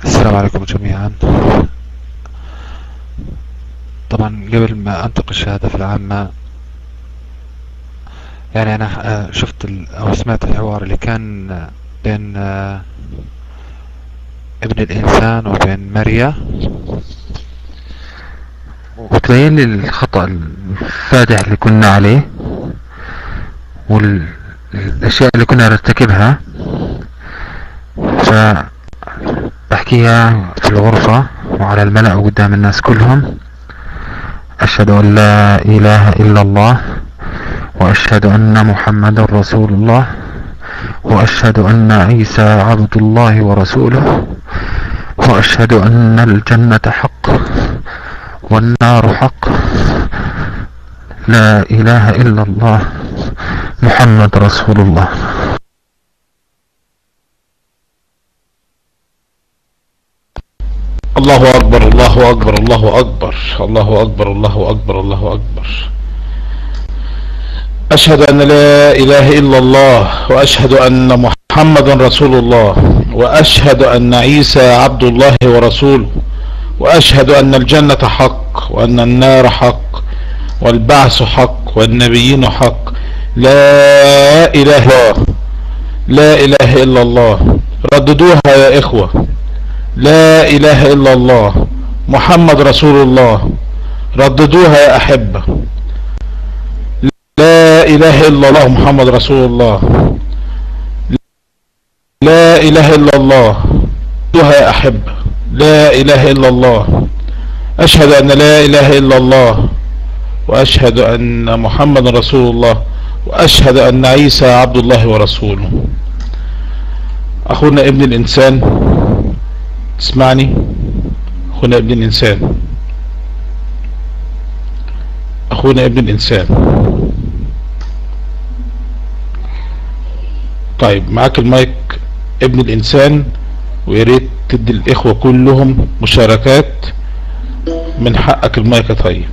السلام عليكم جميعا. طبعا قبل ما انطق الشهادة العامة، يعني انا شفت او سمعت الحوار اللي كان بين ابن الانسان وبين ماريا، وتبين لي الخطأ الفادح اللي كنا عليه والاشياء اللي كنا نرتكبها، فبحكيها في الغرفة وعلى الملأ وقدام الناس كلهم: أشهد أن لا إله إلا الله، وأشهد أن محمد رسول الله، وأشهد أن عيسى عبد الله ورسوله، وأشهد أن الجنة حق والنار حق، لا إله إلا الله، محمد رسول الله. الله أكبر، الله أكبر، الله أكبر، الله أكبر، الله أكبر، الله أكبر. أشهد أن لا إله إلا الله، وأشهد أن محمدا رسول الله، وأشهد أن عيسى عبد الله ورسوله، وأشهد أن الجنة حق وأن النار حق والبعث حق والنبيين حق. لا إله إلا الله، لا إله إلا الله. رددوها يا إخوة: لا إله إلا الله محمد رسول الله. رددوها يا أحبة: لا إله إلا الله محمد رسول الله. لا إله إلا الله. رددوها يا أحبة: لا إله إلا الله. أشهد أن لا إله إلا الله، وأشهد أن محمد رسول الله، وأشهد أن عيسى عبد الله ورسوله. أخونا ابن الإنسان، اسمعني. أخونا ابن الإنسان، أخونا ابن الإنسان. طيب، معاك المايك ابن الإنسان، وياريت تدي الإخوة كلهم مشاركات. من حقك المايك. طيب.